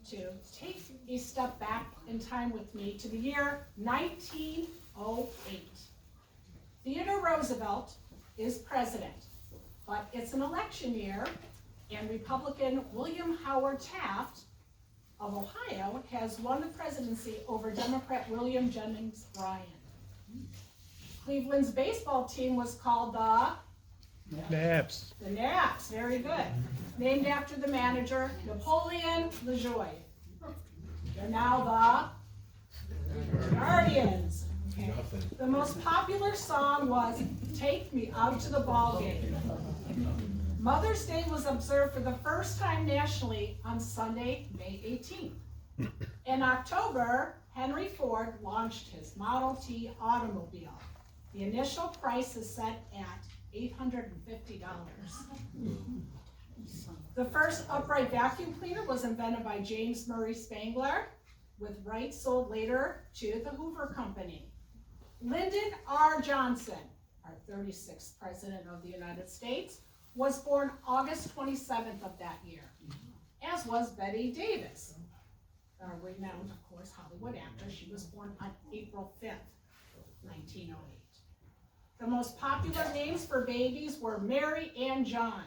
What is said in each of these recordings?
to take a step back in time with me to the year 1908. Theodore Roosevelt is president, but it's an election year, and Republican William Howard Taft of Ohio has won the presidency over Democrat William Jennings Bryan. Cleveland's baseball team was called the Naps. The Naps, very good. Named after the manager, Napoleon LaJoie. They're now the Guardians. Okay. The most popular song was Take Me Out to the Ball Game. Mother's Day was observed for the first time nationally on Sunday, May 18th. In October, Henry Ford launched his Model T automobile. The initial price is set at $850. The first upright vacuum cleaner was invented by James Murray Spangler, with rights sold later to the Hoover Company. Lyndon R. Johnson, our 36th President of the United States, was born August 27th of that year, as was Betty Davis, a renowned, of course, Hollywood actress. She was born on April 5th, 1908. The most popular names for babies were Mary and John.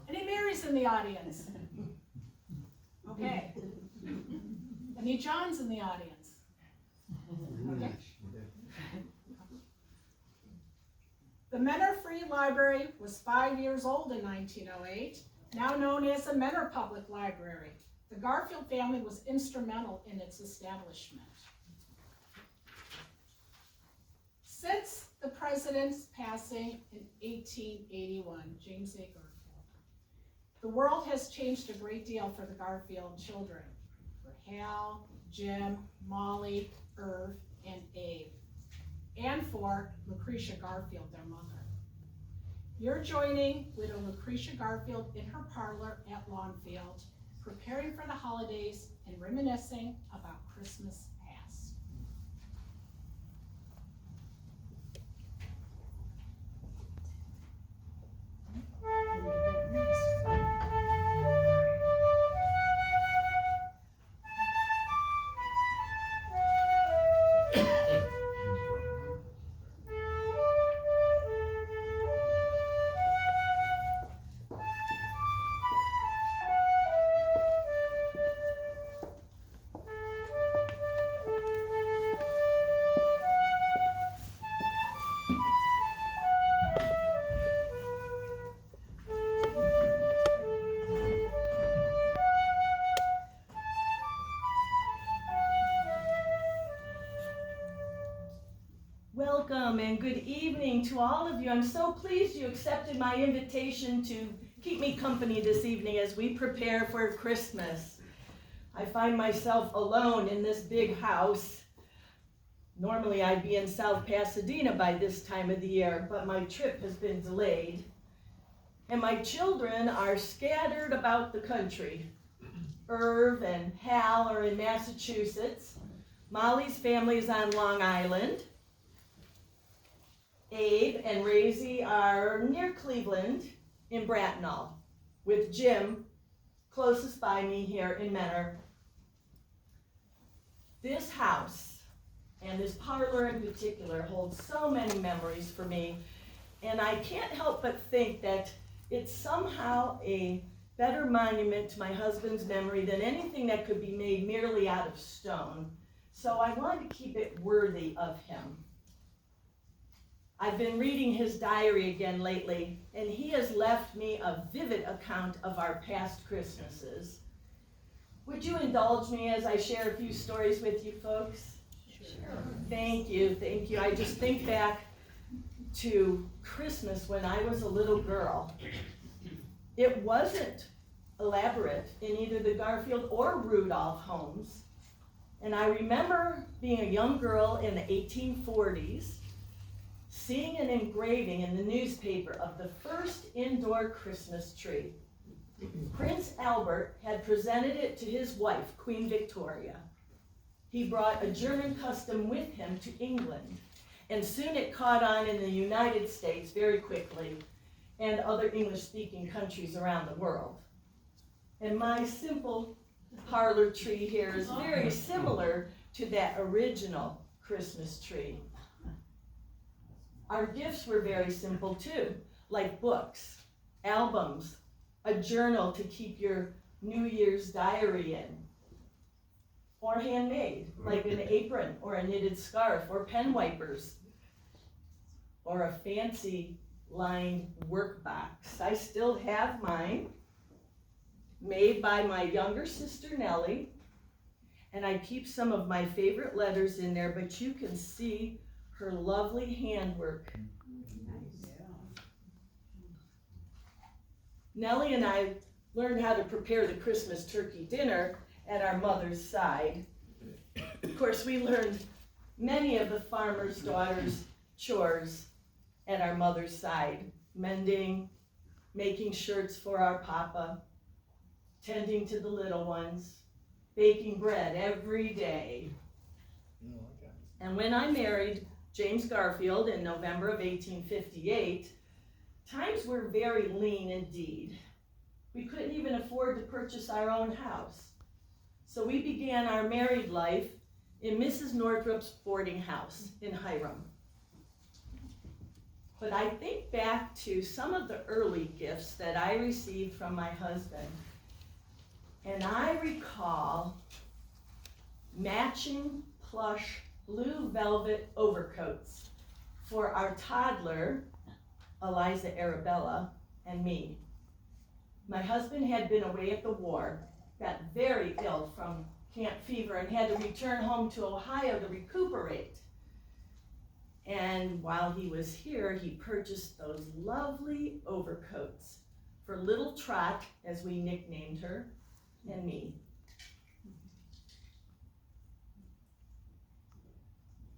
Any Marys in the audience? Okay. Any Johns in the audience? Okay. The Menor Free Library was 5 years old in 1908, now known as the Menor Public Library. The Garfield family was instrumental in its establishment. Since the president's passing in 1881, James A. Garfield, the world has changed a great deal for the Garfield children, for Hal, Jim, Molly, Irv, and Abe, and for Lucretia Garfield, their mother. You're joining widow Lucretia Garfield in her parlor at Lawnfield, preparing for the holidays and reminiscing about Christmas past. Welcome and good evening to all of you. I'm so pleased you accepted my invitation to keep me company this evening as we prepare for Christmas. I find myself alone in this big house. Normally I'd be in South Pasadena by this time of the year, but my trip has been delayed. And my children are scattered about the country. Irv and Hal are in Massachusetts. Molly's family is on Long Island. Abe and Razy are near Cleveland in Bracknell, with Jim closest by me here in Menor. This house, and this parlor in particular, holds so many memories for me, and I can't help but think that it's somehow a better monument to my husband's memory than anything that could be made merely out of stone. So I wanted to keep it worthy of him. I've been reading his diary again lately, and he has left me a vivid account of our past Christmases. Would you indulge me as I share a few stories with you folks? Sure. Thank you, thank you. I just think back to Christmas when I was a little girl. It wasn't elaborate in either the Garfield or Rudolph homes. And I remember being a young girl in the 1840s, seeing an engraving in the newspaper of the first indoor Christmas tree. Prince Albert had presented it to his wife, Queen Victoria. He brought a German custom with him to England, and soon it caught on in the United States very quickly, and other English-speaking countries around the world. And my simple parlor tree here is very similar to that original Christmas tree. Our gifts were very simple too, like books, albums, a journal to keep your New Year's diary in, or handmade, like an apron or a knitted scarf or pen wipers, or a fancy lined work box. I still have mine, made by my younger sister Nellie, and I keep some of my favorite letters in there, but you can see her lovely handwork. Nellie and I learned how to prepare the Christmas turkey dinner at our mother's side. Of course, we learned many of the farmer's daughters' chores at our mother's side: mending, making shirts for our papa, tending to the little ones, baking bread every day. And when I married James Garfield in November of 1858, times were very lean indeed. We couldn't even afford to purchase our own house. So we began our married life in Mrs. Northrup's boarding house in Hiram. But I think back to some of the early gifts that I received from my husband, and I recall matching plush blue velvet overcoats for our toddler, Eliza Arabella, and me. My husband had been away at the war, got very ill from camp fever, and had to return home to Ohio to recuperate. And while he was here, he purchased those lovely overcoats for little Trot, as we nicknamed her, and me.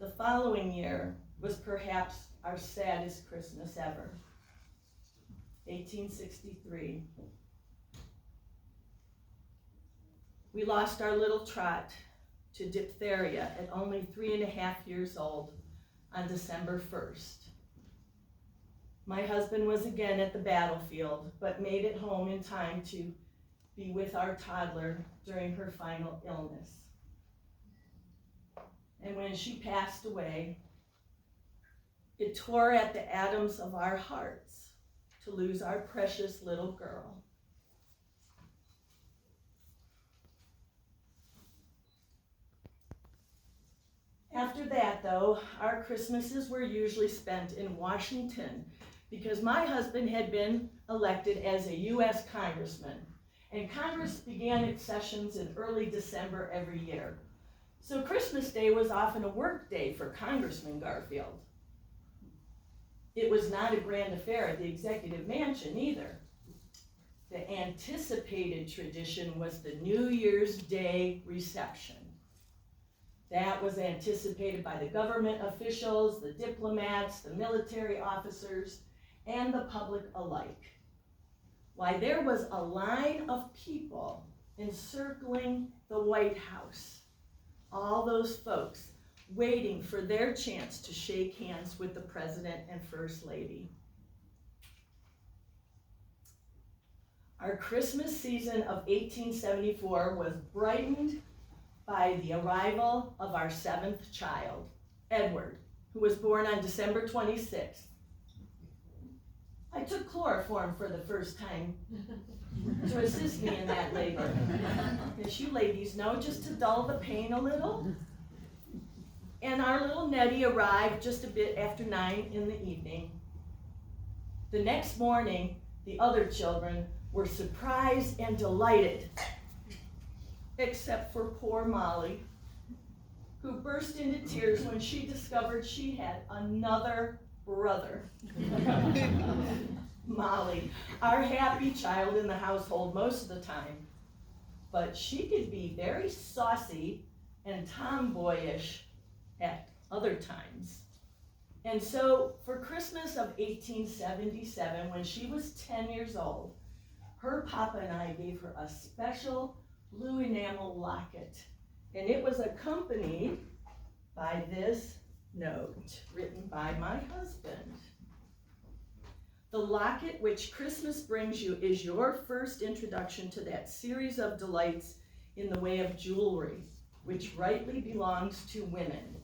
The following year was perhaps our saddest Christmas ever, 1863. We lost our little Trot to diphtheria at only 3.5 years old on December 1st. My husband was again at the battlefield, but made it home in time to be with our toddler during her final illness. And when she passed away, it tore at the atoms of our hearts to lose our precious little girl. After that, though, our Christmases were usually spent in Washington because my husband had been elected as a U.S. congressman, and Congress began its sessions in early December every year. So Christmas Day was often a work day for Congressman Garfield. It was not a grand affair at the Executive Mansion either. The anticipated tradition was the New Year's Day reception. That was anticipated by the government officials, the diplomats, the military officers, and the public alike. Why, there was a line of people encircling the White House, all those folks waiting for their chance to shake hands with the President and First Lady. Our Christmas season of 1874 was brightened by the arrival of our 7th child, Edward, who was born on December 26th. I took chloroform for the first time to assist me in that labor. As you ladies know, just to dull the pain a little. And our little Nettie arrived just a bit after 9 in the evening. The next morning, the other children were surprised and delighted, except for poor Molly, who burst into tears when she discovered she had another brother. Molly, our happy child in the household most of the time, but she could be very saucy and tomboyish at other times. And so for Christmas of 1877, when she was 10 years old, her papa and I gave her a special blue enamel locket, and it was accompanied by this note written by my husband. The locket which Christmas brings you is your first introduction to that series of delights in the way of jewelry, which rightly belongs to women.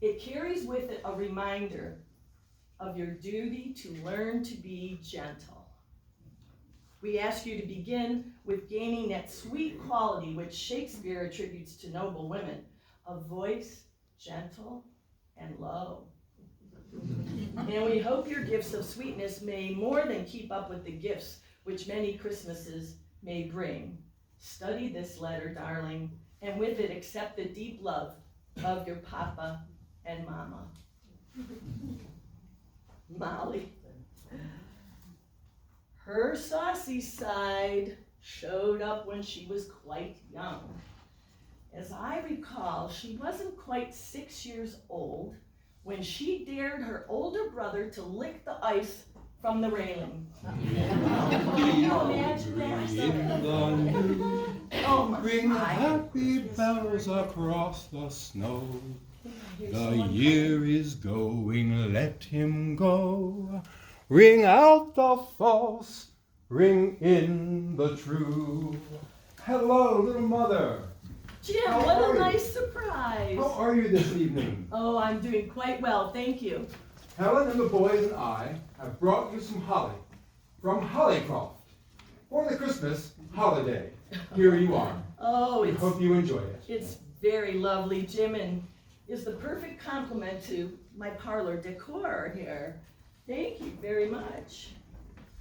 It carries with it a reminder of your duty to learn to be gentle. We ask you to begin with gaining that sweet quality which Shakespeare attributes to noble women, a voice gentle and low. And we hope your gifts of sweetness may more than keep up with the gifts which many Christmases may bring. Study this letter, darling, and with it accept the deep love of your papa and mama. Molly. Her saucy side showed up when she was quite young. As I recall, she wasn't quite 6 years old when she dared her older brother to lick the ice from the railing. Can you imagine that? Oh my Ring God. happy bells across the snow. The year is going, let him go. Ring out the false, ring in the true. Hello, little mother. Jim, How what are a you? nice surprise. How are you this evening? Oh, I'm doing quite well, thank you. Helen and the boys and I have brought you some holly from Hollycroft for the Christmas holiday. Here you are. Oh, We hope you enjoy it. it's very lovely, Jim, and is the perfect complement to my parlor decor here. Thank you very much.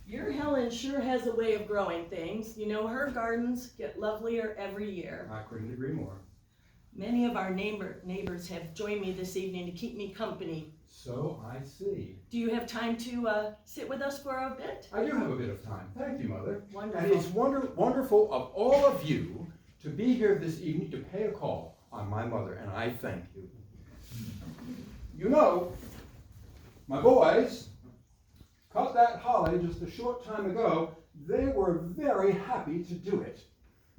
Your Helen sure has a way of growing things. You know, her gardens get lovelier every year. I couldn't agree more. Many of our neighbors have joined me this evening to keep me company. So I see. Do you have time to sit with us for a bit? I do have a bit of time. Thank you, Mother. Wonderful. And it's wonderful of all of you to be here this evening to pay a call on my mother, and I thank you. You know, my boys cut that holly just a short time ago. They were very happy to do it.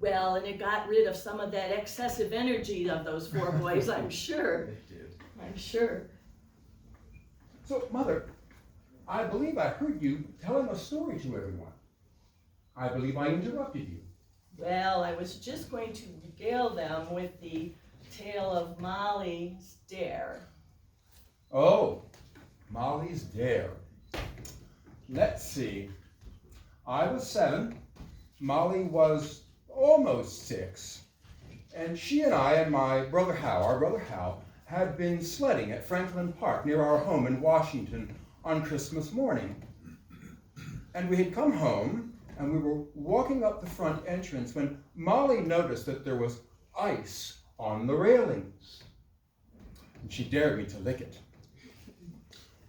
Well, and it got rid of some of that excessive energy of those four boys, I'm sure. It did. I'm sure. So, Mother, I believe I heard you telling a story to everyone. I believe I interrupted you. Well, I was just going to regale them with the tale of Molly's dare. Oh, Molly's dare. Let's see. I was 7. Molly was almost 6. And she and I and my brother Hal, had been sledding at Franklin Park near our home in Washington on Christmas morning. And we had come home and we were walking up the front entrance when Molly noticed that there was ice on the railings. And she dared me to lick it.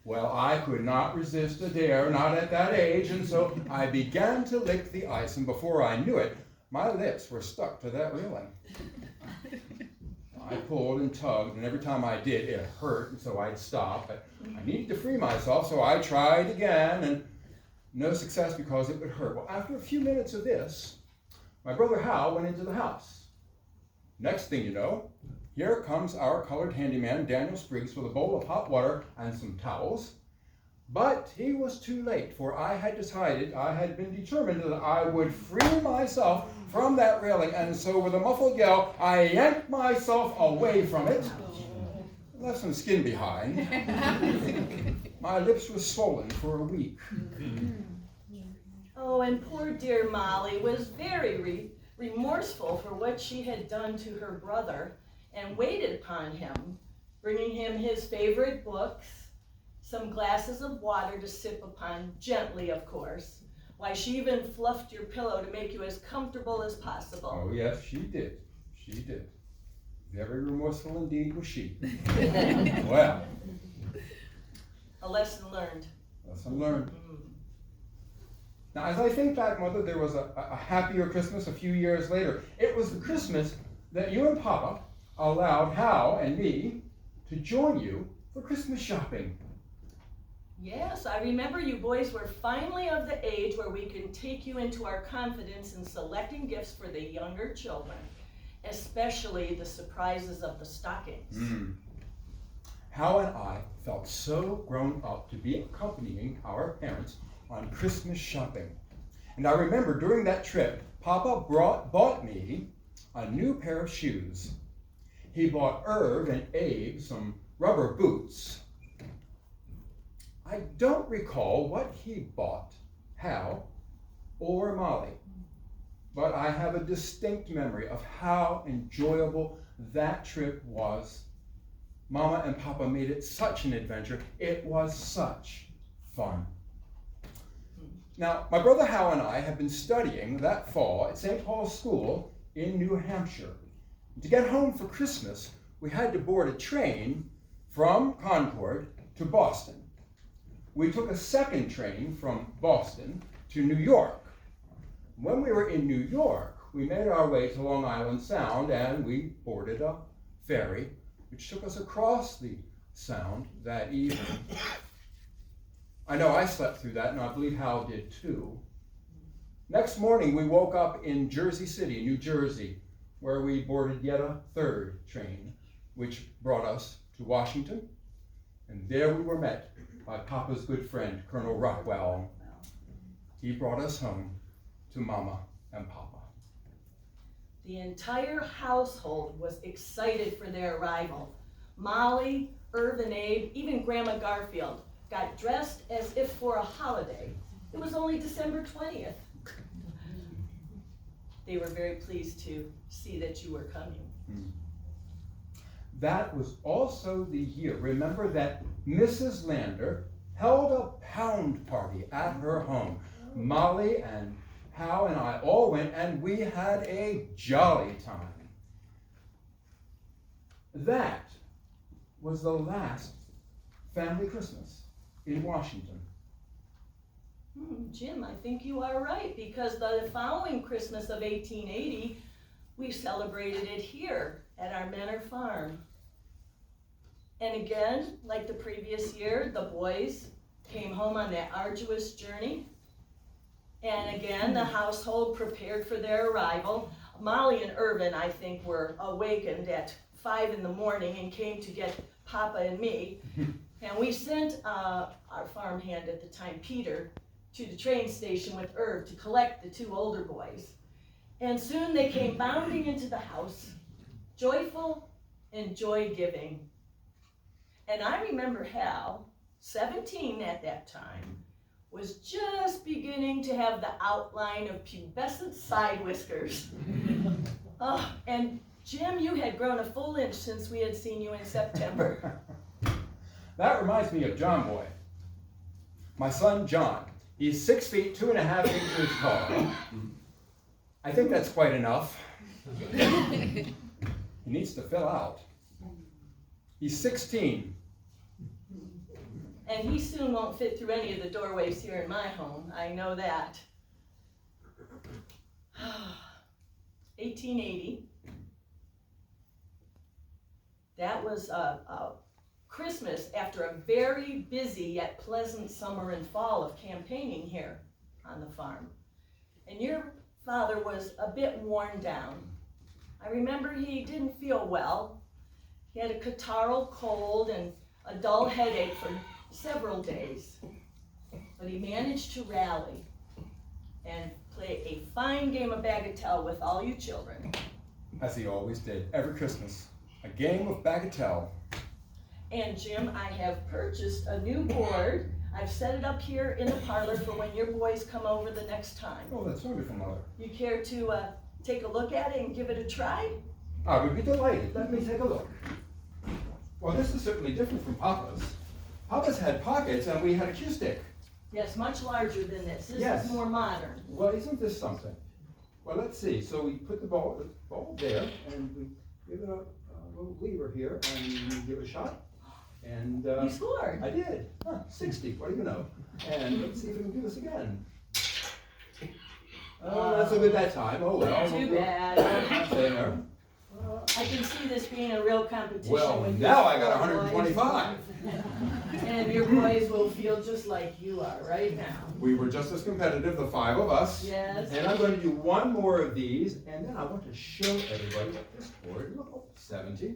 Well, I could not resist a dare, not at that age, and so I began to lick the ice, and before I knew it, my lips were stuck to that railing. I pulled and tugged, and every time I did, it hurt, and so I'd stop. But I needed to free myself, so I tried again, and no success because it would hurt. Well, after a few minutes of this, my brother Hal went into the house. Next thing you know, here comes our colored handyman, Daniel Spriggs, with a bowl of hot water and some towels. But he was too late, for I had been determined that I would free myself from that railing, and so with a muffled yell, I yanked myself away from it, left some skin behind. My lips were swollen for a week. Oh, and poor dear Molly was very remorseful for what she had done to her brother and waited upon him, bringing him his favorite books, some glasses of water to sip upon, gently, of course. Why, she even fluffed your pillow to make you as comfortable as possible. Oh, yes, she did. She did. Very remorseful indeed was she. Well, A lesson learned. lesson learned. Now, as I think back, Mother, there was a happier Christmas a few years later. It was the Christmas that you and Papa allowed Hal and me to join you for Christmas shopping. Yes, I remember you boys were finally of the age where we can take you into our confidence in selecting gifts for the younger children, especially the surprises of the stockings. Hal and I felt so grown up to be accompanying our parents on Christmas shopping. And I remember during that trip, Papa bought me a new pair of shoes. He bought Irv and Abe some rubber boots. I don't recall what he bought Hal or Molly, but I have a distinct memory of how enjoyable that trip was. Mama and Papa made it such an adventure. It was such fun. Now, my brother Hal and I have been studying that fall at St. Paul's School in New Hampshire. To get home for Christmas, we had to board a train from Concord to Boston. We took a second train from Boston to New York. When we were in New York, we made our way to Long Island Sound and we boarded a ferry which took us across the Sound that evening. I know I slept through that, and I believe Hal did too. Next morning, we woke up in Jersey City, New Jersey, where we boarded yet a third train, which brought us to Washington. And there we were met by Papa's good friend, Colonel Rockwell. He brought us home to Mama and Papa. The entire household was excited for their arrival. Molly, Irv and Abe, even Grandma Garfield got dressed as if for a holiday. It was only December 20th. They were very pleased to see that you were coming. That was also the year, remember, that Mrs. Lander held a pound party at her home. Molly and Hal and I all went, and we had a jolly time. That was the last family Christmas in Washington. Jim, I think you are right, because the following Christmas of 1880, we celebrated it here at our Manor Farm. And again, like the previous year, the boys came home on that arduous journey. And again, the household prepared for their arrival. Molly and Irvin, I think, were awakened at 5 in the morning and came to get Papa and me. And we sent our farmhand at the time, Peter, to the train station with Irv to collect the two older boys. And soon they came bounding into the house, joyful and joy-giving. And I remember Hal, 17 at that time, was just beginning to have the outline of pubescent side whiskers. Oh, and Jim, you had grown a full inch since we had seen you in September. That reminds me of John Boy. My son, John. He's 6 feet, 2.5 inches tall. I think that's quite enough. He needs to fill out. He's 16. And he soon won't fit through any of the doorways here in my home. I know that. 1880. That was a Christmas after a very busy yet pleasant summer and fall of campaigning here on the farm. And your father was a bit worn down. I remember he didn't feel well. He had a catarrhal cold and a dull headache for several days. But he managed to rally and play a fine game of bagatelle with all you children. As he always did, every Christmas. A game of bagatelle. And Jim, I have purchased a new board. I've set it up here in the parlor for when your boys come over the next time. Oh, that's wonderful, Mother. You care to take a look at it and give it a try? I would be delighted. Let me take a look. Well, this is certainly different from Papa's. Papa's had pockets and we had a cue stick. Yes, much larger than this. This Yes. is more modern. Well, isn't this something? Well, let's see. So we put the ball there and we give it a little lever here and we give it a shot. And You scored. I did. 60. What do you know? And let's see if we can do this again. Oh, not so good that time. Oh well. Too bad. There. I can see this being a real competition. Well, with now your I got four 125. boys. And your boys will feel just like you are right now. We were just as competitive, the 5 of us. Yes. And I'm going to do one more of these, and then I want to show everybody what this board. Look, 70.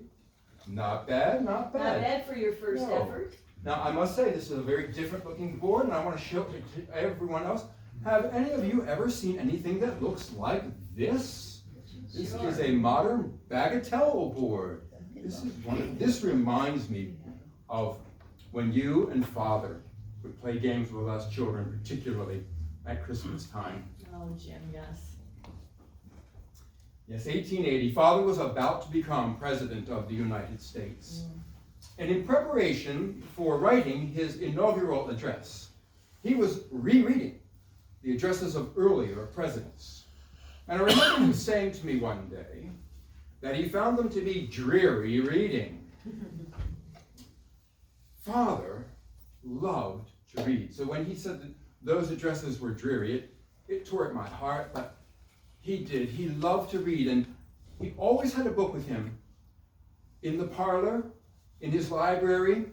Not bad, not Not bad. bad for your first No. effort. Now, I must say, this is a very different looking board, and I want to show it to everyone else. Have any of you ever seen anything that looks like this? This is a modern bagatelle board. This reminds me of when you and Father would play games with us children, particularly at Christmas time. Oh, Jim, yes. Yes, 1880, Father was about to become President of the United States. And in preparation for writing his inaugural address, he was rereading the addresses of earlier presidents. And I remember him saying to me one day that he found them to be dreary reading. Father loved to read. So when he said that those addresses were dreary, it tore at my heart, but he did. He loved to read, and he always had a book with him in the parlor, in his library.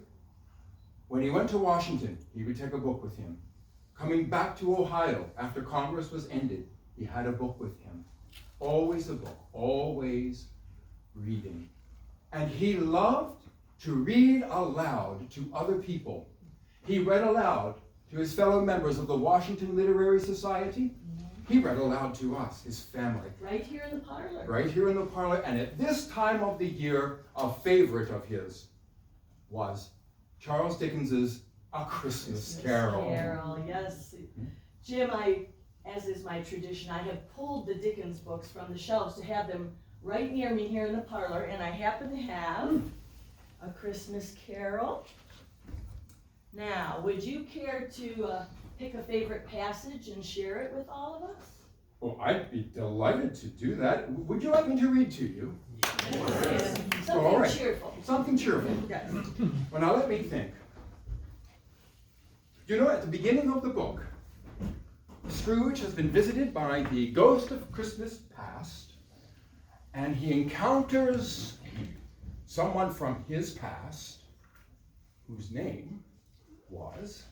When he went to Washington, he would take a book with him. Coming back to Ohio after Congress was ended, he had a book with him. Always a book, always reading. And he loved to read aloud to other people. He read aloud to his fellow members of the Washington Literary Society. He read aloud to us, his family. Right here in the parlor. Right here in the parlor. And at this time of the year, a favorite of his was Charles Dickens's A Christmas Carol. Carol, yes. Jim, as is my tradition, I have pulled the Dickens books from the shelves to have them right near me here in the parlor, and I happen to have A Christmas Carol. Now, would you care to pick a favorite passage and share it with all of us? Oh, I'd be delighted to do that. Would you like me to read to you? Yes. Something All right. cheerful. Something cheerful. Yes. Well, now let me think. You know, at the beginning of the book, Scrooge has been visited by the ghost of Christmas past, and he encounters someone from his past whose name was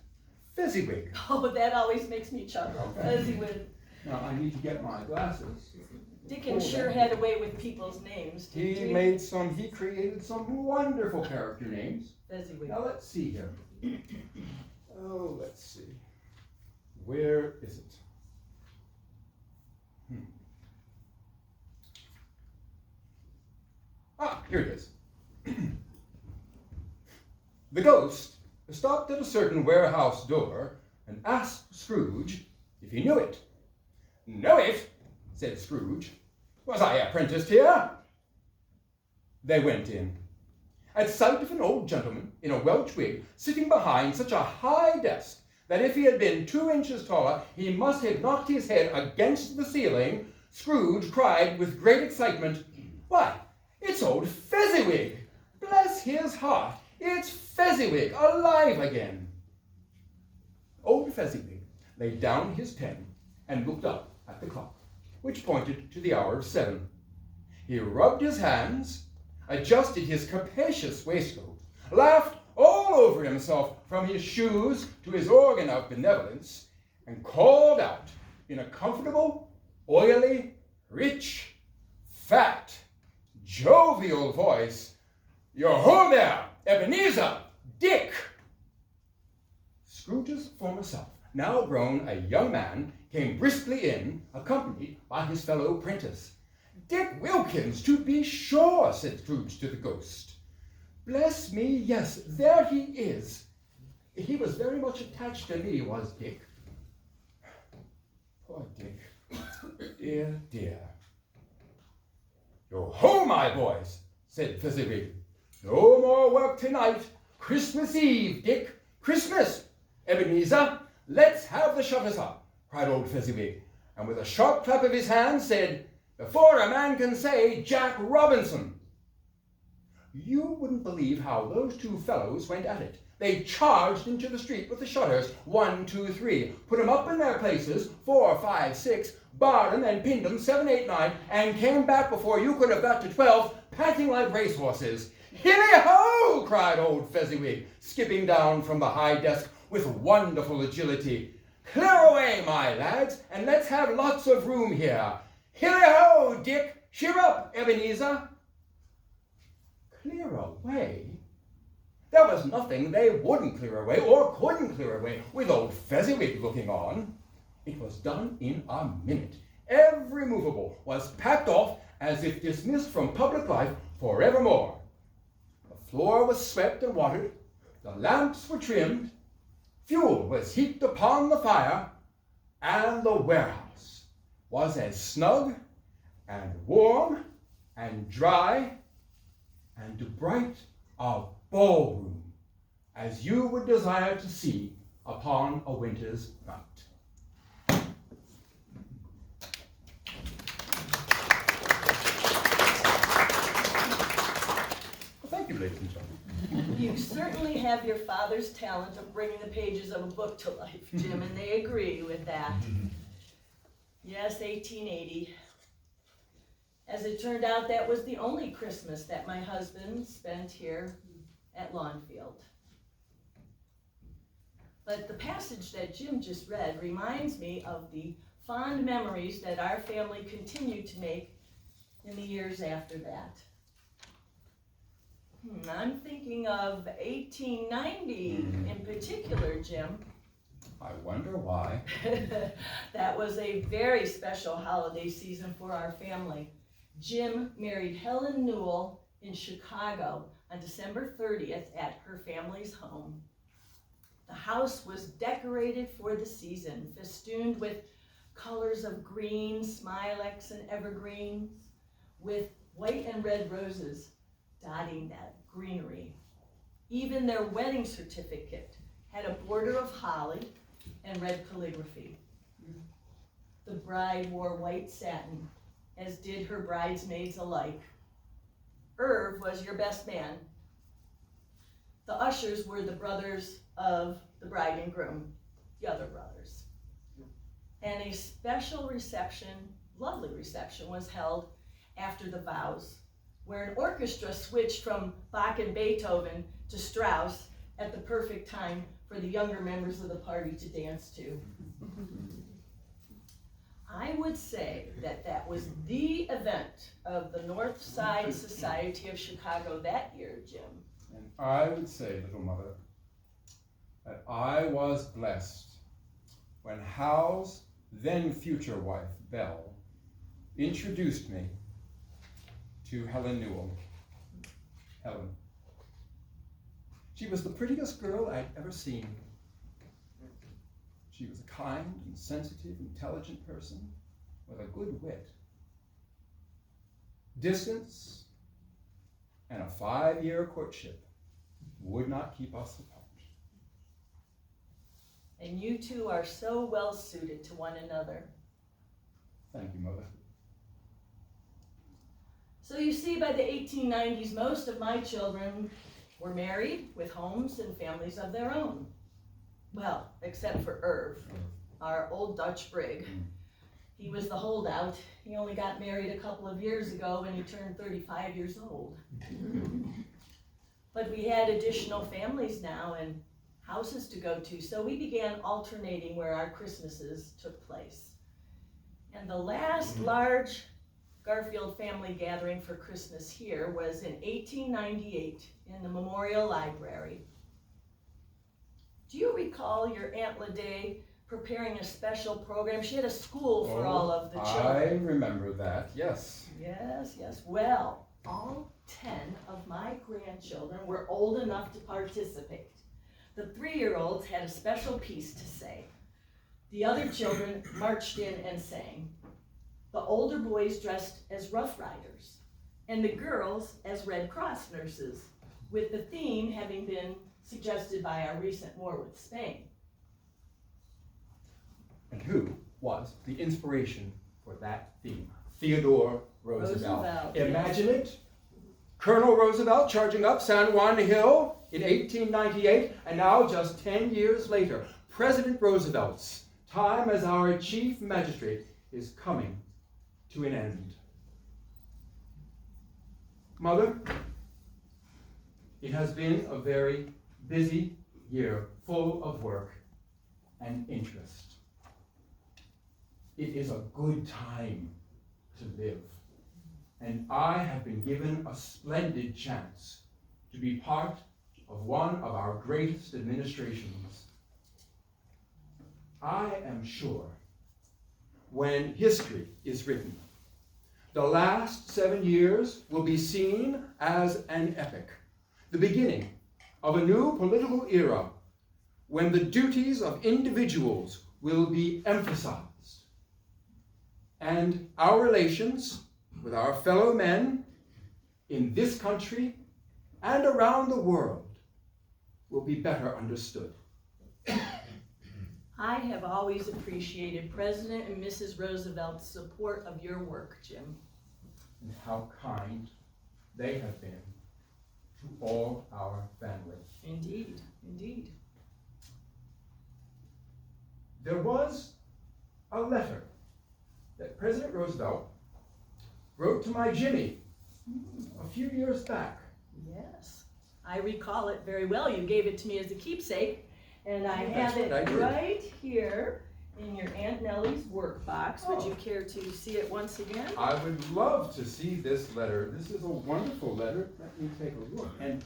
Fezziwig. Oh, that always makes me chuckle. Okay. Fezziwig. Now, I need to get my glasses. Dickens sure had a way with people's names. He created some wonderful character names. Fezziwig. Now, let's see here. Oh, let's see. Where is it? Ah, here it is. The ghost stopped at a certain warehouse door and asked Scrooge if he knew it. Know it, said Scrooge. Was I apprenticed here? They went in. At sight of an old gentleman in a Welsh wig sitting behind such a high desk that if he had been 2 inches taller, he must have knocked his head against the ceiling, Scrooge cried with great excitement, "Why, it's old Fezziwig! Bless his heart, it's Fezziwig alive again!" Old Fezziwig laid down his pen and looked up at the clock, which pointed to the hour of 7. He rubbed his hands, adjusted his capacious waistcoat, laughed all over himself from his shoes to his organ of benevolence, and called out in a comfortable, oily, rich, fat, jovial voice, "Yo-ho there, Ebenezer, Dick!" Scrooge's former self, now grown a young man, came briskly in, accompanied by his fellow apprentice. "Dick Wilkins, to be sure," said Scrooge to the ghost. "Bless me, yes, there he is. He was very much attached to me, was Dick." Poor Dick. Dear, dear. "Yo-ho, my boys," said Fezziwig. "No more work tonight. Christmas Eve, Dick. Christmas. Ebenezer, let's have the shutters up," cried old Fezziwig, and with a sharp clap of his hands said, "Before a man can say Jack Robinson." You wouldn't believe how those two fellows went at it. They charged into the street with the shutters, 1, 2, 3, put 'em up in their places, 4, 5, 6, barred 'em and pinned 'em, 7, 8, 9, and came back before you could have got to 12, panting like racehorses. "Hilly-ho!" cried old Fezziwig, skipping down from the high desk with wonderful agility. "Clear away, my lads, and let's have lots of room here. Hilly-ho, Dick! Cheer up, Ebenezer!" Clear away? There was nothing they wouldn't clear away or couldn't clear away with old Fezziwig looking on. It was done in a minute. Every movable was packed off as if dismissed from public life forevermore. The floor was swept and watered, the lamps were trimmed, fuel was heaped upon the fire, and the warehouse was as snug and warm and dry and bright a ballroom as you would desire to see upon a winter's night. Thank you, ladies and gentlemen. You certainly have your father's talent of bringing the pages of a book to life, Jim, and they agree with that. Yes, 1880. As it turned out, that was the only Christmas that my husband spent here at Lawnfield. But the passage that Jim just read reminds me of the fond memories that our family continued to make in the years after that. I'm thinking of 1890 in particular, Jim. I wonder why. That was a very special holiday season for our family. Jim married Helen Newell in Chicago on December 30th at her family's home. The house was decorated for the season, festooned with colors of green, smilax, and evergreens, with white and red roses dotting that greenery. Even their wedding certificate had a border of holly and red calligraphy. The bride wore white satin, as did her bridesmaids alike. Irv was your best man. The ushers were the brothers of the bride and groom, the other brothers. And a special reception, lovely reception, was held after the vows, where an orchestra switched from Bach and Beethoven to Strauss at the perfect time for the younger members of the party to dance to. I would say that that was the event of the North Side Society of Chicago that year, Jim. And I would say, little mother, that I was blessed when Hal's then future wife, Belle, introduced me to Helen Newell. Helen. She was the prettiest girl I'd ever seen. She was a kind and sensitive, intelligent person with a good wit. Distance and a 5-year courtship would not keep us apart. And you two are so well suited to one another. Thank you, Mother. So you see, by the 1890s, most of my children were married with homes and families of their own. Well, except for Irv, our old Dutch brig. He was the holdout. He only got married a couple of years ago when he turned 35 years old. But we had additional families now and houses to go to, so we began alternating where our Christmases took place. And the last large Garfield family gathering for Christmas here was in 1898 in the Memorial Library. Do you recall your Aunt Lede preparing a special program? She had a school for all of the children. I remember that, yes. Yes, yes. Well, all 10 of my grandchildren were old enough to participate. The 3-year-olds had a special piece to say. The other children marched in and sang. The older boys dressed as Rough Riders, and the girls as Red Cross nurses, with the theme having been suggested by our recent war with Spain. And who was the inspiration for that theme? Theodore Roosevelt. Imagine it. Colonel Roosevelt charging up San Juan Hill in 1898, and now just 10 years later, President Roosevelt's time as our chief magistrate is coming to an end. Mother, it has been a very busy year, full of work and interest. It is a good time to live, and I have been given a splendid chance to be part of one of our greatest administrations. I am sure when history is written, the last 7 years will be seen as an epoch, the beginning of a new political era when the duties of individuals will be emphasized, and our relations with our fellow men in this country and around the world will be better understood. I have always appreciated President and Mrs. Roosevelt's support of your work, Jim. And how kind they have been to all our family. Indeed, indeed. There was a letter that President Roosevelt wrote to my Jimmy a few years back. Yes, I recall it very well. You gave it to me as a keepsake, and I That's have it what I did. right here in your Aunt Nellie's work box. Would you care to see it once again? I would love to see this letter. This is a wonderful letter. Let me take a look. And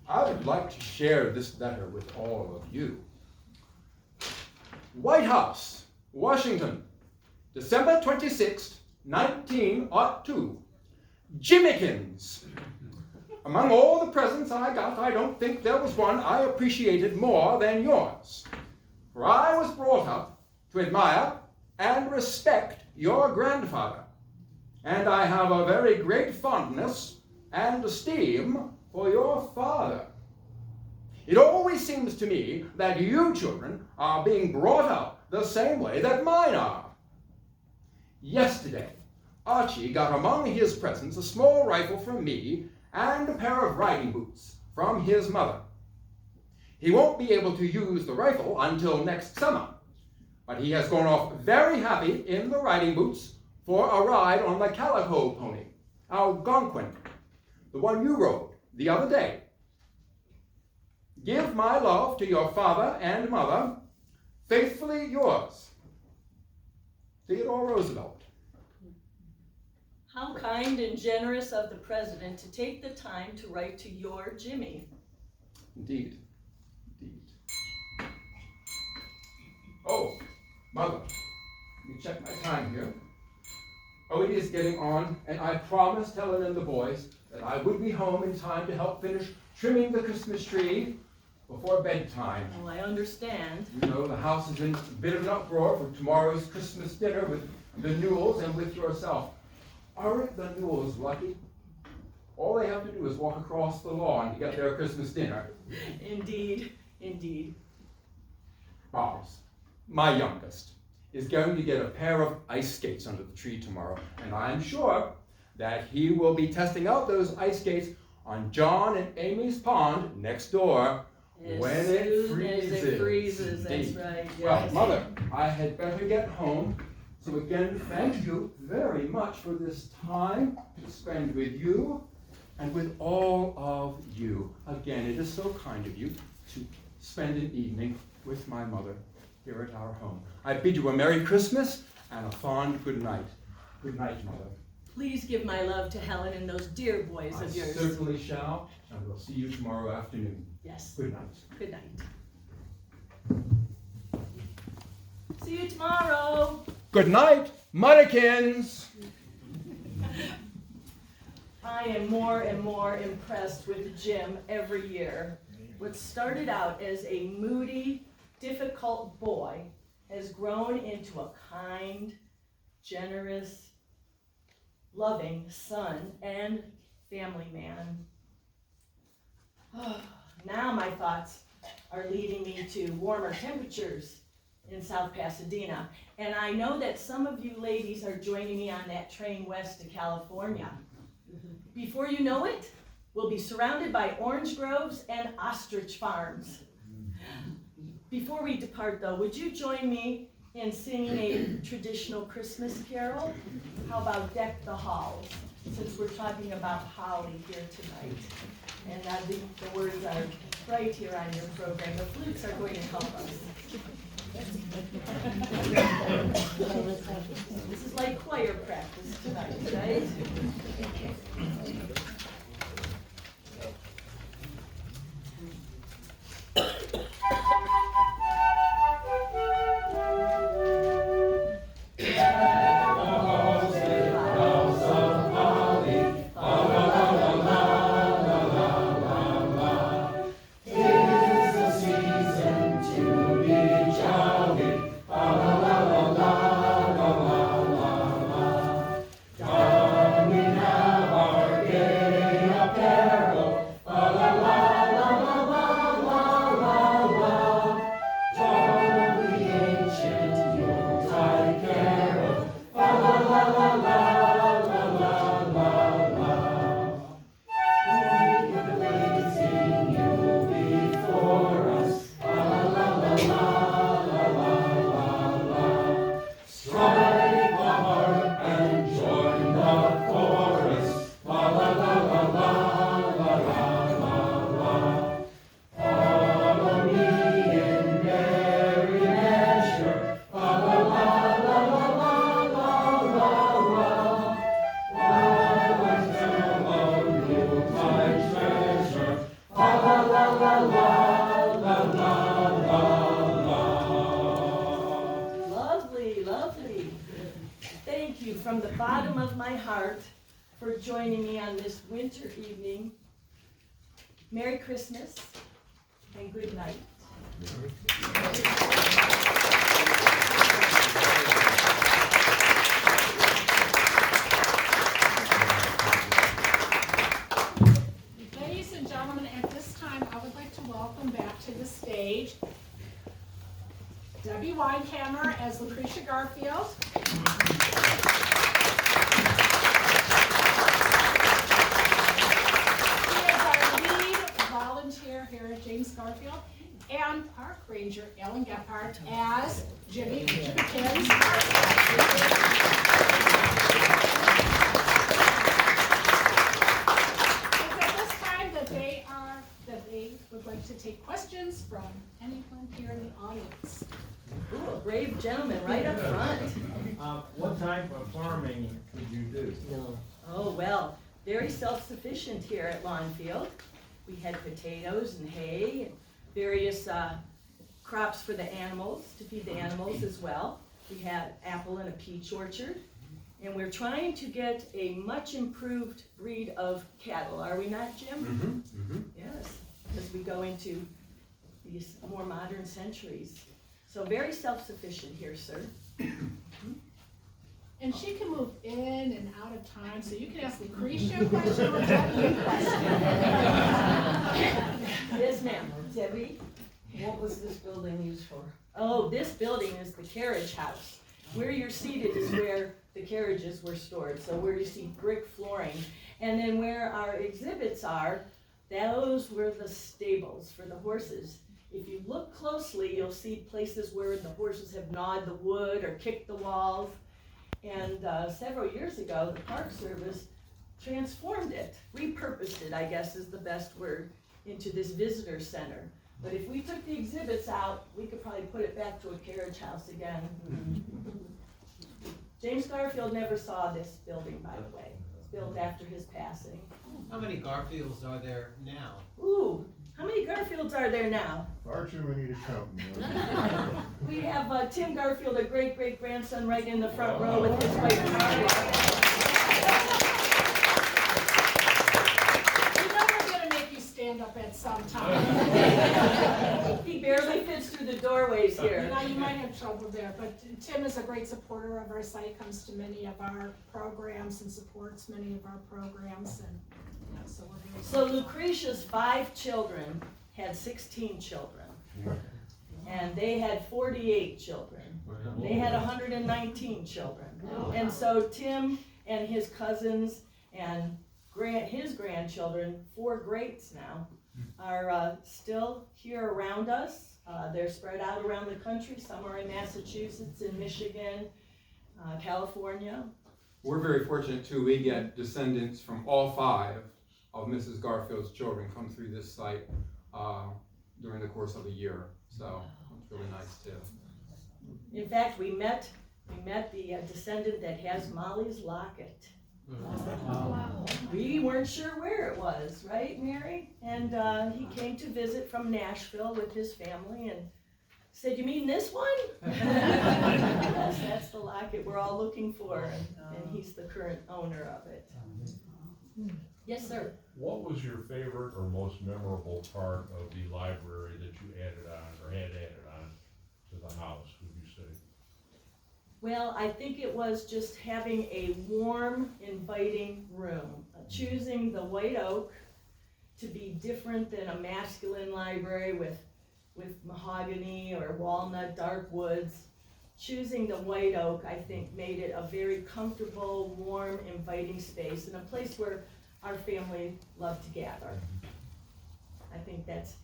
I would like to share this letter with all of you. White House, Washington, December 26, 1902. Jimmykins. Among all the presents I got, I don't think there was one I appreciated more than yours. For I was brought up to admire and respect your grandfather, and I have a very great fondness and esteem for your father. It always seems to me that you children are being brought up the same way that mine are. Yesterday, Archie got among his presents a small rifle from me and a pair of riding boots from his mother. He won't be able to use the rifle until next summer, but he has gone off very happy in the riding boots for a ride on the calico pony, Algonquin, the one you rode the other day. Give my love to your father and mother. Faithfully yours, Theodore Roosevelt. How kind and generous of the president to take the time to write to your Jimmy. Indeed, indeed. Oh, Mother, let me check my time here. Oh, it is getting on, and I promised Helen and the boys that I would be home in time to help finish trimming the Christmas tree before bedtime. Oh, I understand. You know, the house is in a bit of an uproar for tomorrow's Christmas dinner with the Newells and with yourself. Aren't the Newells lucky? All they have to do is walk across the lawn to get their Christmas dinner. Indeed, indeed. Bobs, my youngest, is going to get a pair of ice skates under the tree tomorrow, and I'm sure that he will be testing out those ice skates on John and Amy's pond next door when it freezes. As it freezes, that's Indeed. right. Well, Yes. Mother, I had better get home. So again, thank you very much for this time to spend with you and with all of you. Again, it is so kind of you to spend an evening with my mother here at our home. I bid you a Merry Christmas and a fond good night. Good night, Mother. Please give my love to Helen and those dear boys I of yours. certainly shall, and we'll see you tomorrow afternoon. Yes. Good night. Good night. See you tomorrow. Good night, Muddikins! I am more and more impressed with Jim every year. What started out as a moody, difficult boy has grown into a kind, generous, loving son and family man. Now my thoughts are leading me to warmer temperatures in South Pasadena. And I know that some of you ladies are joining me on that train west to California. Before you know it, we'll be surrounded by orange groves and ostrich farms. Before we depart though, would you join me in singing a traditional Christmas carol? How about Deck the Halls, since we're talking about holly here tonight. And the words are right here on your program. The flutes are going to help us. This is like choir practice tonight, right? heart for joining me on this winter evening. Merry Christmas and good night. Ladies and gentlemen, at this time, I would like to welcome back to the stage Debbie Weinkammer as Lucretia Garfield. She is our lead volunteer here at James Garfield, and park ranger Ellen Gephardt as Jimmy Kim's they would like to take questions from anyone here in the audience. Ooh, a brave gentleman right up front. What type of farming could you do? Oh, well, very self-sufficient here at Lawnfield. We had potatoes and hay, and various crops for the animals, to feed the animals as well. We had apple and a peach orchard. And we're trying to get a much improved breed of cattle, are we not, Jim? Yes, as we go into these more modern centuries. So very self-sufficient here, sir. And she can move in and out of time, so you can ask Lucretia a question or Debbie a question. Yes, ma'am. Debbie? What was this building used for? Oh, this building is the carriage house. Where you're seated is where the carriages were stored, so where you see brick flooring. And then where our exhibits are, those were the stables for the horses. If you look closely, you'll see places where the horses have gnawed the wood or kicked the walls. And several years ago, the Park Service transformed it, repurposed it, I guess is the best word, into this visitor center. But if we took the exhibits out, we could probably put it back to a carriage house again. James Garfield never saw this building, by the way. It was built after his passing. How many Garfields are there now? Ooh, how many Garfields are there now? Far too many to count. We have Tim Garfield, a great-great-grandson, right in the front row with his wife Margaret. We're never gonna make you stand up at some time. He barely fits through the doorways You here. know, you might have trouble there, but Tim is a great supporter of our site, comes to many of our programs and supports many of our programs, and, yeah, so we're very. So Lucretia's 5 children had 16 children. And they had 48 children. They had 119 children. And so Tim and his cousins and his grandchildren, 4 greats now, are still here around us. They're spread out around the country. Some are in Massachusetts, in Michigan, California. We're very fortunate too. We get descendants from all 5 of Mrs. Garfield's children come through this site during the course of a year. So it's really nice too. In fact, we met the descendant that has Molly's locket. We weren't sure where it was, right, Mary? And he came to visit from Nashville with his family and said, "You mean this one?" Yes, that's the locket we're all looking for, and he's the current owner of it. Yes, sir. What was your favorite or most memorable part of the library that you added on or had added on to the house, would you say? Well, I think it was just having a warm, inviting room. Choosing the white oak to be different than a masculine library with mahogany or walnut, dark woods. Choosing the white oak, I think, made it a very comfortable, warm, inviting space and a place where our family loved to gather. I think that's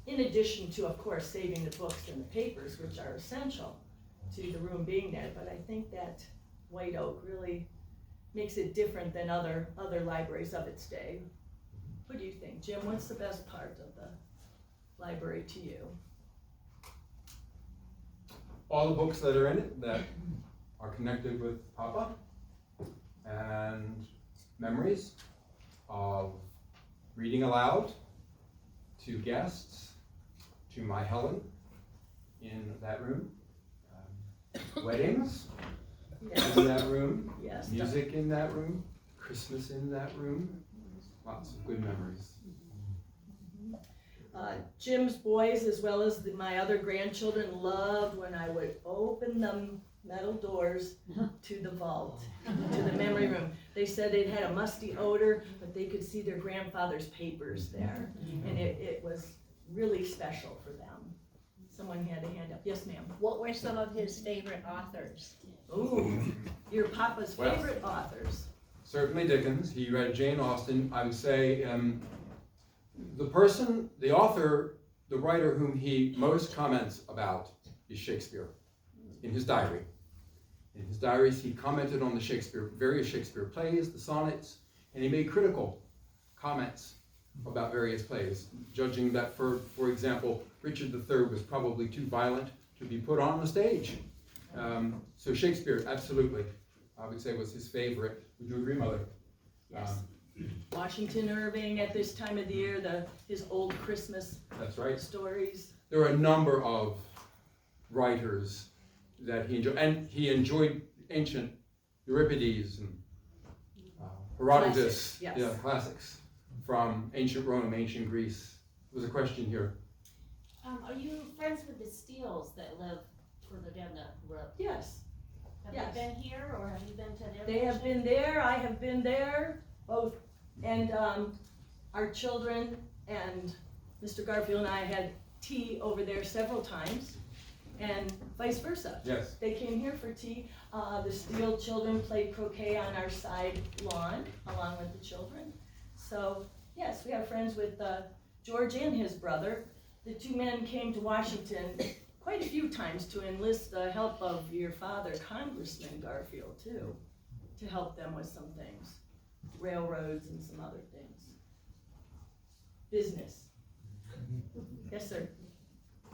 in addition to, of course, saving the books and the papers, which are essential to the room being there, but I think that white oak really makes it different than other libraries of its day. What do you think, Jim? What's the best part of the library to you? All the books that are in it that are connected with Papa, and memories of reading aloud to guests, to my Helen in that room, weddings Yes. in that room, Yes. music in that room, Christmas in that room. Lots of good memories. Jim's boys, as well as my other grandchildren, loved when I would open the metal doors to the vault, to the memory room. They said it had a musty odor, but they could see their grandfather's papers there. And it was really special for them. Someone had a hand up. Yes, ma'am. What were some of his favorite authors? Ooh, your papa's Well. favorite authors. Certainly Dickens. He read Jane Austen. I would say the author, the writer whom he most comments about is Shakespeare in his diary. In his diaries, he commented on the various Shakespeare plays, the sonnets, and he made critical comments about various plays, judging that, for example, Richard III was probably too violent to be put on the stage. So Shakespeare, absolutely, I would say was his favorite. Would you agree, Mother? Yes. Washington Irving at this time of the year, his old Christmas That's right. stories. There are a number of writers that he enjoyed, and he enjoyed ancient Euripides and Herodotus, Classics, yes. yeah, classics from ancient Rome, ancient Greece. There's a question here. Are you friends with the Steeles that live further down the road? Yes, Have yes. you been here or have you been to their? they have been there, I have been there, both, and our children and Mr. Garfield and I had tea over there several times, and vice versa. Yes. They came here for tea. The Steele children played croquet on our side lawn, along with the children. So, yes, we have friends with George and his brother. The two men came to Washington quite a few times to enlist the help of your father, Congressman Garfield, too, to help them with some things, railroads and some other things. Business. Yes, sir.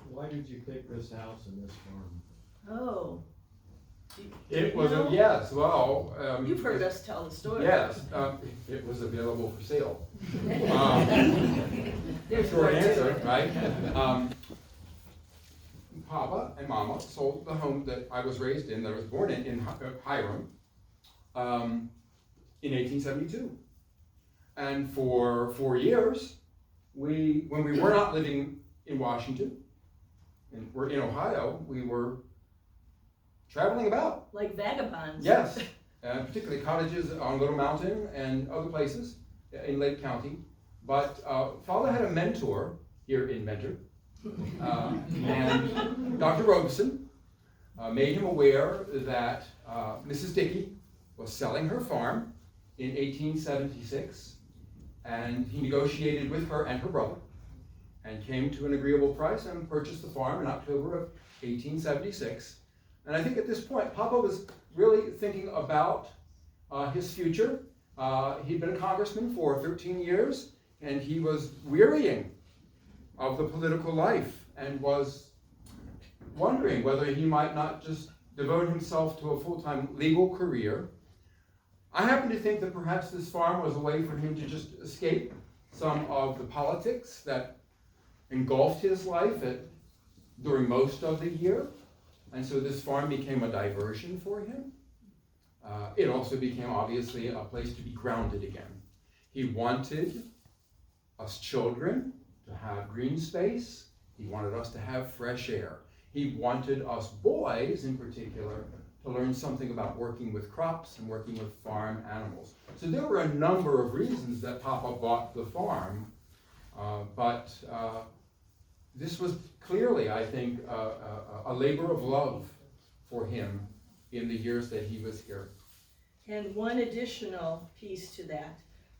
Why did you pick this house and this farm? Oh. It was, No. yes, well. You've heard us tell the story. Yes, it was available for sale. There's Short more to answer, it. right? Papa and Mama sold the home that I was raised in, that I was born in Hiram, in 1872. And for 4 years, when we were not living in Washington, and we're in Ohio, we were traveling about. Like vagabonds. Yes, particularly cottages on Little Mountain and other places in Lake County. But Father had a mentor here in Mentor, and Dr. Robeson made him aware that Mrs. Dickey was selling her farm in 1876, and he negotiated with her and her brother and came to an agreeable price and purchased the farm in October of 1876. And I think at this point, Papa was really thinking about his future. He'd been a congressman for 13 years, and he was wearying of the political life and was wondering whether he might not just devote himself to a full-time legal career. I happen to think that perhaps this farm was a way for him to just escape some of the politics that engulfed his life during most of the year. And so this farm became a diversion for him. It also became, obviously, a place to be grounded again. He wanted us children to have green space. He wanted us to have fresh air. He wanted us boys, in particular, to learn something about working with crops and working with farm animals. So there were a number of reasons that Papa bought the farm, but this was clearly, I think, a labor of love for him in the years that he was here. And one additional piece to that,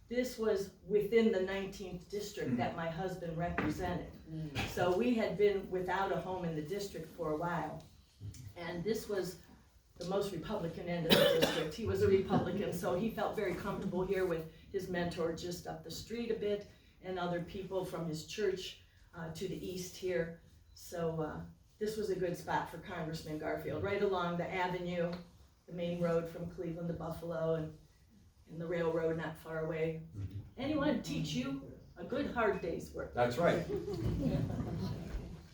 this was within the 19th district that my husband represented. So we had been without a home in the district for a while. And this was the most Republican end of the district. He was a Republican, so he felt very comfortable here with his mentor just up the street a bit and other people from his church to the east here. So this was a good spot for Congressman Garfield, right along the avenue, the main road from Cleveland to Buffalo, and the railroad not far away. And he wanted to teach you a good hard day's work. That's right.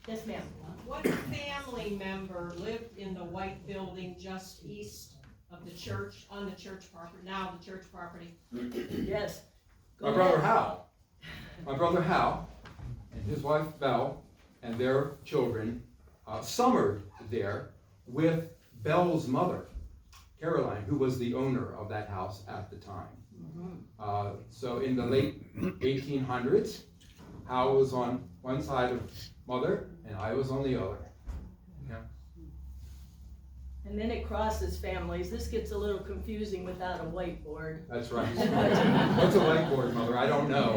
Yes, ma'am. What family member lived in the white building just east of the church, on the church property, now the church property? Yes. Go My brother ahead. Hal. My brother Hal and his wife Belle and their children summered there with Belle's mother, Caroline, who was the owner of that house at the time. So in the late 1800s, Hal was on one side of mother and I was on the other. And then it crosses families. This gets a little confusing without a whiteboard. That's right. What's a whiteboard, mother? I don't know.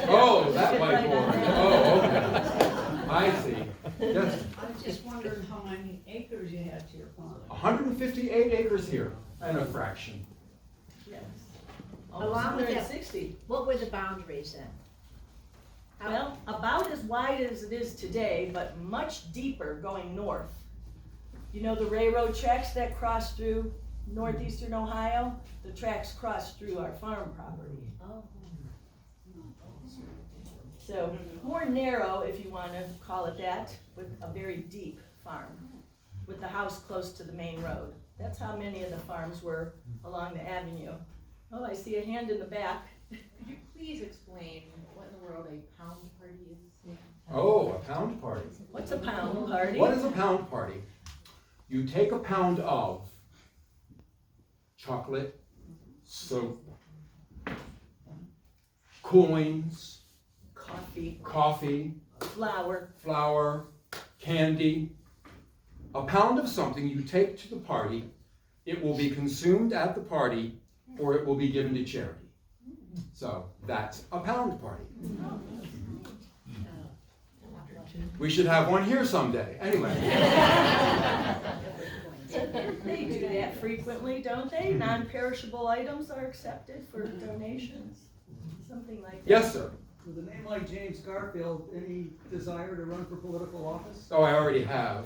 Oh, that whiteboard. Oh, okay. I see. Yes. I was just wondering how many acres you had to your farm. 158 acres here and a fraction. Yes. Along Almost with that- 160. What were the boundaries then? How- Well, about as wide as it is today, but much deeper going north. You know the railroad tracks that cross through northeastern Ohio? The tracks cross through our farm property. Oh. So more narrow, if you want to call it that, with a very deep farm, with the house close to the main road. That's how many of the farms were along the avenue. Oh, I see a hand in the back. Could you please explain what in the world a pound party is? Oh, a pound party. What's a pound party? What is a pound party? You take a pound of chocolate, soap, coins, coffee, flour, candy. A pound of something you take to the party, it will be consumed at the party or it will be given to charity. So that's a pound party. We should have one here someday. Anyway. They do that frequently, don't they? Non-perishable items are accepted for donations, something like that. Yes, sir. With a name like James Garfield, any desire to run for political office? Oh, I already have.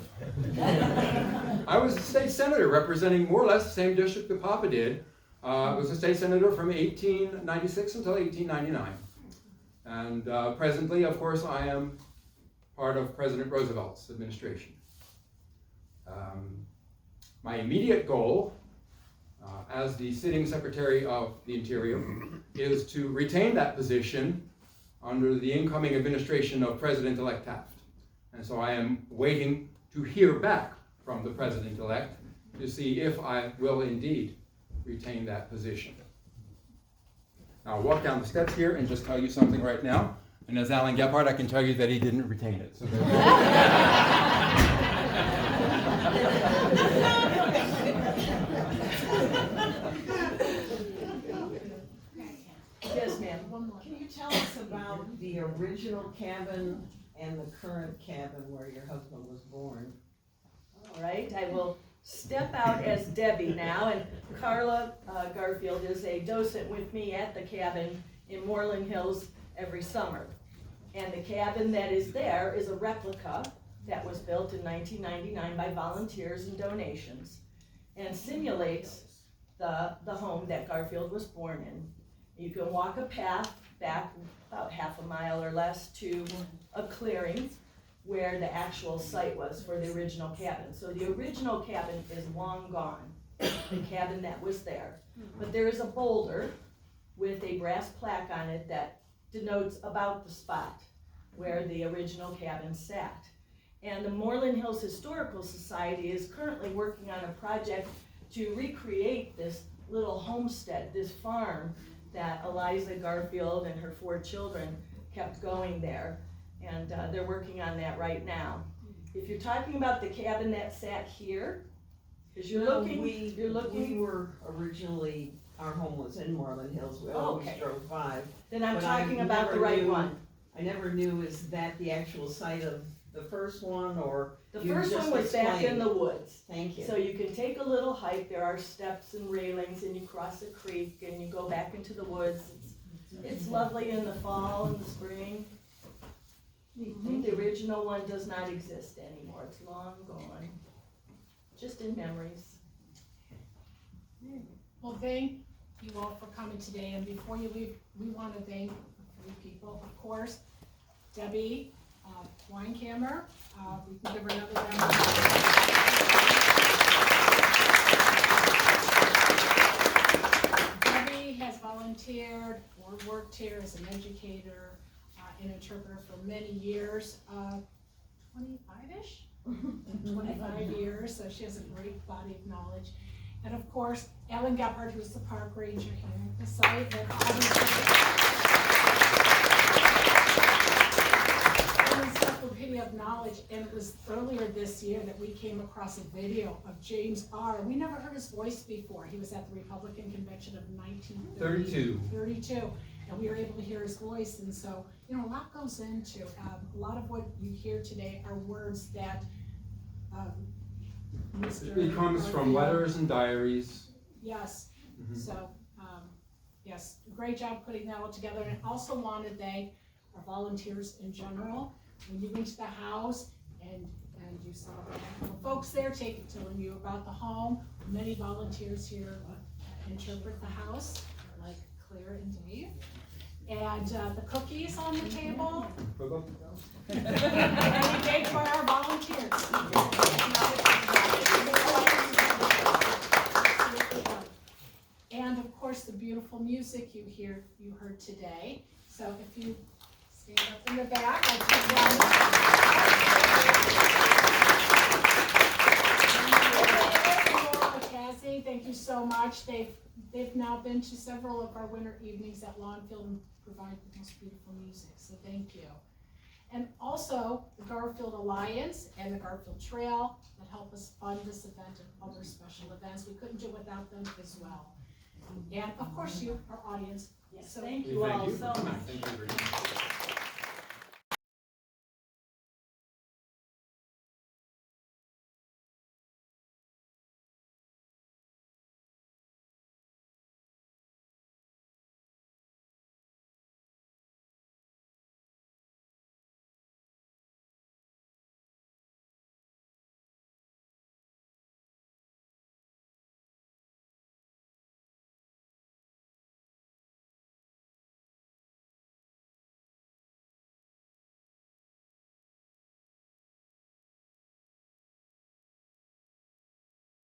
I was a state senator representing more or less the same district that Papa did. I was a state senator from 1896 until 1899. And presently, of course, I am part of President Roosevelt's administration. My immediate goal as the sitting Secretary of the Interior is to retain that position under the incoming administration of President-elect Taft. And so I am waiting to hear back from the President-elect to see if I will indeed retain that position. Now I'll walk down the steps here and just tell you something right now. And as Alan Gephardt, I can tell you that he didn't retain it. So there we go. Yes, ma'am. Can you tell us about the original cabin and the current cabin where your husband was born? All right, I will step out as Debbie now, and Carla Garfield is a docent with me at the cabin in Moreland Hills every summer. And the cabin that is there is a replica that was built in 1999 by volunteers and donations, and simulates the home that Garfield was born in. You can walk a path back about half a mile or less to a clearing where the actual site was for the original cabin. So the original cabin is long gone, the cabin that was there. But there is a boulder with a brass plaque on it that denotes about the spot where the original cabin sat. And the Moreland Hills Historical Society is currently working on a project to recreate this little homestead, this farm that Eliza Garfield and her 4 children kept going there. And they're working on that right now. If you're talking about the cabin that sat here, because you're looking. We were originally, our home was in Moreland Hills, we always Okay. drove by. Then I'm But I talking about the never right knew- one. I never knew, is that the actual site of the first one, or? The you first just one was back in explained? the woods. Thank you. So you can take a little hike, there are steps and railings, and you cross a creek and you go back into the woods. It's lovely in the fall and the spring. The original one does not exist anymore, it's long gone, just in memories. Well, thank you all for coming today, and before you leave, we want to thank 3 people, of course. Debbie, Weinkammer. We can give her another round of applause. Debbie has volunteered or worked here as an educator and interpreter for many years, 25-ish? 25 years, so she has a great body of knowledge. And of course, Ellen Gephardt, who's the park ranger here at the site, and all these encyclopedia of knowledge. And it was earlier this year that we came across a video of James R. We never heard his voice before. He was at the Republican Convention of 1932. And we were able to hear his voice. And so, you know, a lot goes into a lot of what you hear today are words that Mr. It comes from Garfield- letters and diaries. Yes, Mhm. so, yes, great job putting that all together, and I also want to thank our volunteers in general. When you went to the house and you saw the folks there telling you about the home, many volunteers here interpret the house, like Claire and Dave. And the cookies on the table, any baked by our volunteers. And of course, the beautiful music you heard today. So if you stand up in the back, I'll take Cassie, thank you so much. They've now been to several of our winter evenings at Lawnfield and provide the most beautiful music, so thank you. And also the Garfield Alliance and the Garfield Trail that help us fund this event and other special events. We couldn't do it without them as well. And of course you, our audience. Yes, So thank you all so much. Thank you very much.